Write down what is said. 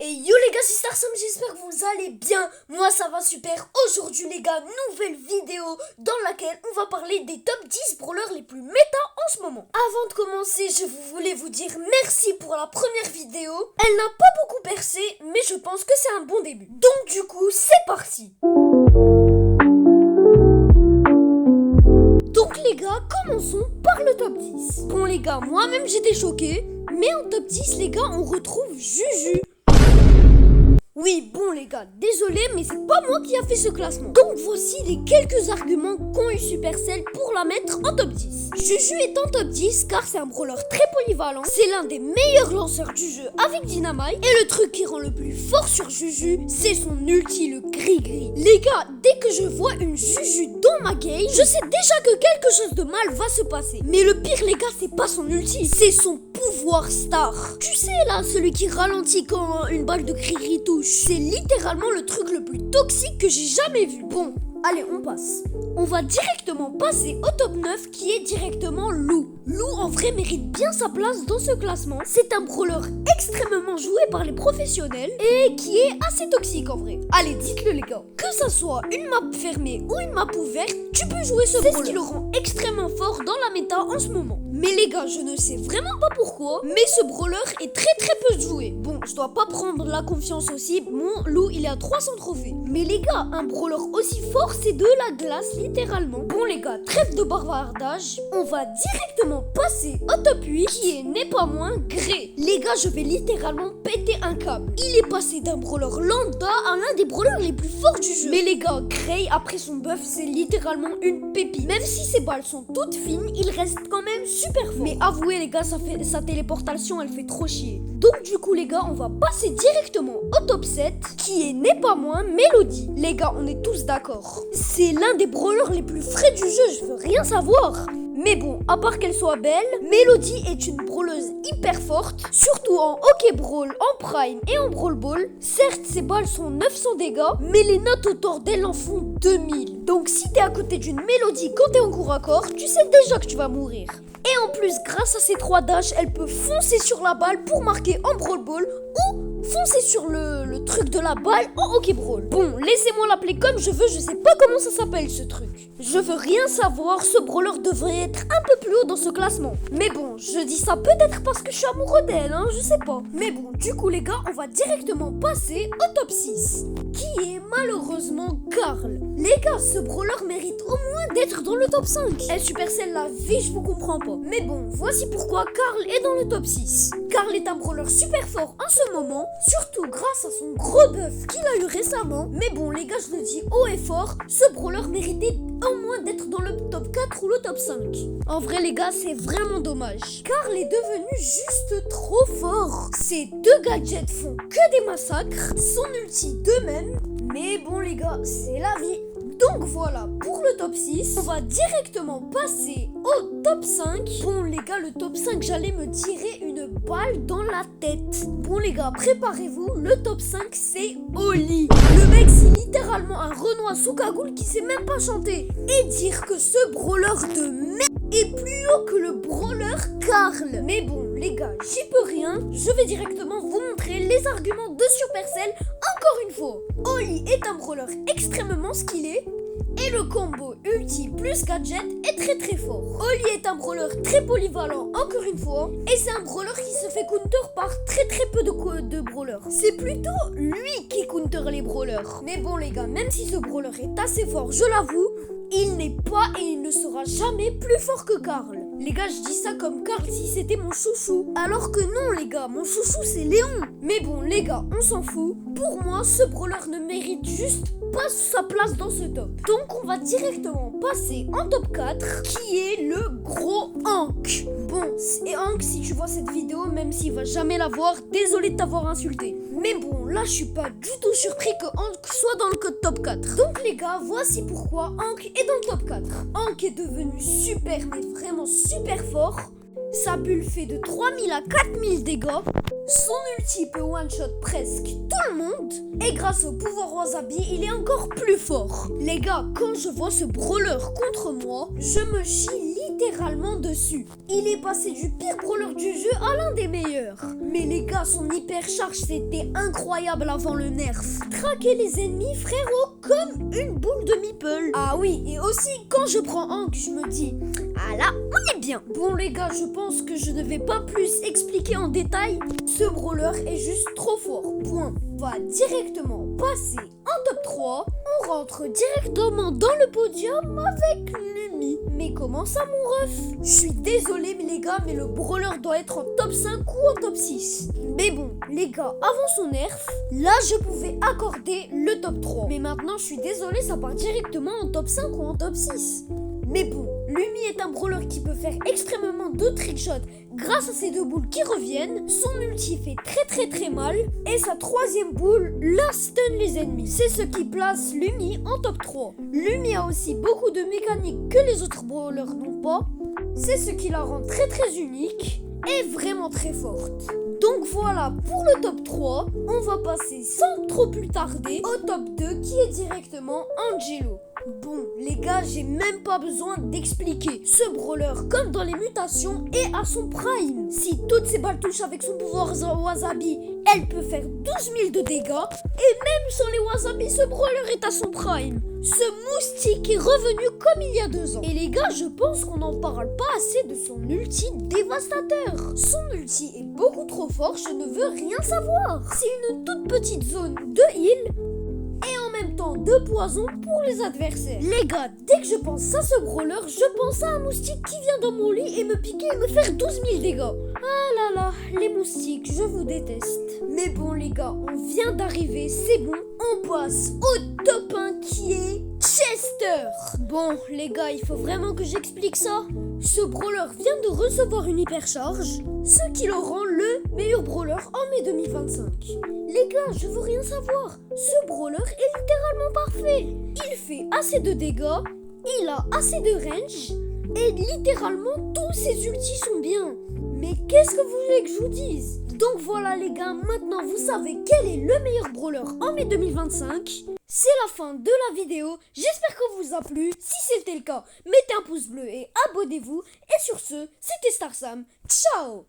Et yo les gars, c'est Starsum, j'espère que vous allez bien. Moi ça va super. Aujourd'hui les gars, nouvelle vidéo dans laquelle on va parler des top 10 brawlers les plus méta en ce moment. Avant de commencer, je voulais vous dire merci pour la première vidéo. Elle n'a pas beaucoup percé, mais je pense que c'est un bon début. Donc du coup, c'est parti. Donc les gars, commençons par le top 10. Bon les gars, moi-même j'étais choquée, mais en top 10 les gars, on retrouve Juju. Oui, bon les gars, désolé, mais c'est pas moi qui a fait ce classement. Donc voici les quelques arguments qu'ont eu Supercell pour la mettre en top 10. Juju est en top 10 car c'est un brawler très polyvalent. C'est l'un des meilleurs lanceurs du jeu avec Dynamite. Et le truc qui rend le plus fort sur Juju, c'est son ulti, le gris-gris. Les gars, dès que je vois une Juju dans ma game, je sais déjà que quelque chose de mal va se passer. Mais le pire les gars, c'est pas son ulti, c'est son pouvoir star. Tu sais là, celui qui ralentit quand une balle de gris-gris touche. C'est littéralement le truc le plus toxique que j'ai jamais vu. Bon, allez, on passe. On va directement passer au top 9 qui est directement Lou. Lou en vrai mérite bien sa place dans ce classement. C'est un brawler extrêmement joué par les professionnels et qui est assez toxique en vrai. Allez, dites-le les gars. Que ça soit une map fermée ou une map ouverte, tu peux jouer ce brawler. C'est ce qui le rend extrêmement fort dans la méta en ce moment. Mais les gars, je ne sais vraiment pas pourquoi, mais ce brawler est très peu joué. Bon, je dois pas prendre la confiance aussi. Mon Lou, il est à 300 trophées. Mais les gars, un brawler aussi fort, c'est de la glace littéralement. Bon les gars, trêve de bavardage. On va directement passer au top 8 qui est n'est pas moins Grey. Les gars, je vais littéralement péter un câble. Il est passé d'un brawler lambda à l'un des brawlers les plus forts du jeu. Mais les gars, Grey après son buff, c'est littéralement une pépite. Même si ses balles sont toutes fines, il reste quand même super fort. Mais avouez les gars, sa téléportation, elle fait trop chier. Donc du coup les gars, on va passer directement au top 7 qui est n'est pas moins Melody. Les gars, on est tous d'accord. C'est l'un des brawlers les plus frais du jeu, je veux rien savoir. Mais bon, à part qu'elle soit belle, Melody est une brawleuse hyper forte, surtout en hockey brawl, en prime et en brawl ball. Certes, ses balles sont 900 dégâts, mais les notes autour d'elle en font 2000. Donc si t'es à côté d'une Melody quand t'es en cours à corps, tu sais déjà que tu vas mourir. Et en plus, grâce à ses 3 dashs, elle peut foncer sur la balle pour marquer en brawl ball ou foncer sur le truc de la balle en hockey brawl. Bon, laissez-moi l'appeler comme je veux, je sais pas comment ça s'appelle ce truc. Je veux rien savoir, ce brawler devrait être un peu plus haut dans ce classement. Mais bon, je dis ça peut-être parce que je suis amoureux d'elle, hein, je sais pas. Mais bon, du coup les gars, on va directement passer au top 6, qui est malheureusement Carl. Les gars, ce brawler mérite au moins d'être dans le top 5. Elle Supercell la vie, je vous comprends pas. Mais bon, voici pourquoi Carl est dans le top 6. Carl est un brawler super fort en ce moment, surtout grâce à son gros buff qu'il a eu récemment. Mais bon les gars, je le dis haut et fort, ce brawler méritait au moins d'être dans le top 4 ou le top 5. En vrai les gars, c'est vraiment dommage. Carl est devenu juste trop fort. Ses 2 gadgets font que des massacres, son ulti de même. Mais bon les gars, c'est la vie. Donc voilà, pour le top 6, on va directement passer au top 5. Bon les gars, le top 5, j'allais me tirer une balle dans la tête. Bon les gars, préparez-vous, le top 5 c'est Oli. Le mec c'est littéralement un Renoir sous cagoule qui sait même pas chanter. Et dire que ce brawler de merde est plus haut que le brawler Carl. Mais bon les gars, j'y peux rien, je vais directement vous montrer les arguments de Supercell encore une fois. Oli est un brawler extrêmement skillé et le combo ulti plus gadget est très fort. Oli est un brawler très polyvalent encore une fois et c'est un brawler qui se fait counter par très peu de brawlers. C'est plutôt lui qui counter les brawlers. Mais bon les gars, même si ce brawler est assez fort, je l'avoue, il n'est pas et il ne sera jamais plus fort que Carl. Les gars, je dis ça comme Carl si c'était mon chouchou. Alors que non les gars, mon chouchou c'est Léon. Mais bon les gars, on s'en fout. Pour moi, ce brawler ne mérite juste pas sa place dans ce top. Donc on va directement passer en top 4, qui est le gros Hank. Bon, et Hank, si tu vois cette vidéo, même s'il va jamais la voir, désolé de t'avoir insulté. Mais bon, là je suis pas du tout surpris que Hank soit dans le top 4. Donc les gars, voici pourquoi Hank est dans le top 4. Hank est devenu super, mais vraiment super fort. Sa bulle fait de 3000 à 4000 dégâts. Son ulti peut one-shot presque tout le monde. Et grâce au pouvoir Wasabi, il est encore plus fort. Les gars, quand je vois ce brawler contre moi, je me chie littéralement dessus. Il est passé du pire brawler du jeu à l'un des meilleurs. Mais les gars, son hyper charge c'était incroyable avant le nerf. Traquer les ennemis frérot comme une boule de meeple. Ah oui, et aussi quand je prends Hank, je me dis ah là, on est bien. Bon les gars, je pense que je ne vais pas plus expliquer en détail. Ce brawler est juste trop fort. Point. On va directement passer en top 3. On rentre directement dans le podium avec Lumi. Mais comment ça mon ref? Je suis désolé mais les gars, mais le brawler doit être en top 5 ou en top 6. Mais bon, les gars, avant son nerf, là je pouvais accorder le top 3. Mais maintenant je suis désolé, ça part directement en top 5 ou en top 6. Mais bon, Lumi est un brawler qui peut faire extrêmement de trickshots grâce à ses deux boules qui reviennent. Son ulti fait très mal et sa troisième boule la stun les ennemis. C'est ce qui place Lumi en top 3. Lumi a aussi beaucoup de mécaniques que les autres brawlers n'ont pas. C'est ce qui la rend très unique et vraiment très forte. Donc voilà pour le top 3. On va passer sans trop plus tarder au top 2 qui est directement Angelo. Bon les gars, j'ai même pas besoin d'expliquer. Ce brawler, comme dans les mutations, est à son prime. Si toutes ses balles touchent avec son pouvoir wasabi, elle peut faire 12 000 de dégâts. Et même sans les wasabi, ce brawler est à son prime. Ce moustique est revenu comme il y a 2 ans. Et les gars, je pense qu'on n'en parle pas assez de son ulti dévastateur. Son ulti est beaucoup trop fort, je ne veux rien savoir. C'est une toute petite zone de heal et en même temps de poison pour les adversaires. Les gars, dès que je pense à ce brawler, je pense à un moustique qui vient dans mon lit et me piquer et me faire 12 000 dégâts. Ah là là, les moustiques, je vous déteste. Mais bon les gars, on vient d'arriver, c'est bon. On passe au top 1 qui est Chester. Bon les gars, il faut vraiment que j'explique ça. Ce brawler vient de recevoir une hypercharge, ce qui le rend le meilleur brawler en mai 2025. Les gars, je veux rien savoir. Ce brawler est littéralement parfait. Il fait assez de dégâts, il a assez de range, et littéralement tous ses ultis sont bien. Mais qu'est-ce que vous voulez que je vous dise? Donc voilà les gars, maintenant vous savez quel est le meilleur brawler en mai 2025. C'est la fin de la vidéo, j'espère que vous a plu. Si c'était le cas, mettez un pouce bleu et abonnez-vous. Et sur ce, c'était Starsam, ciao!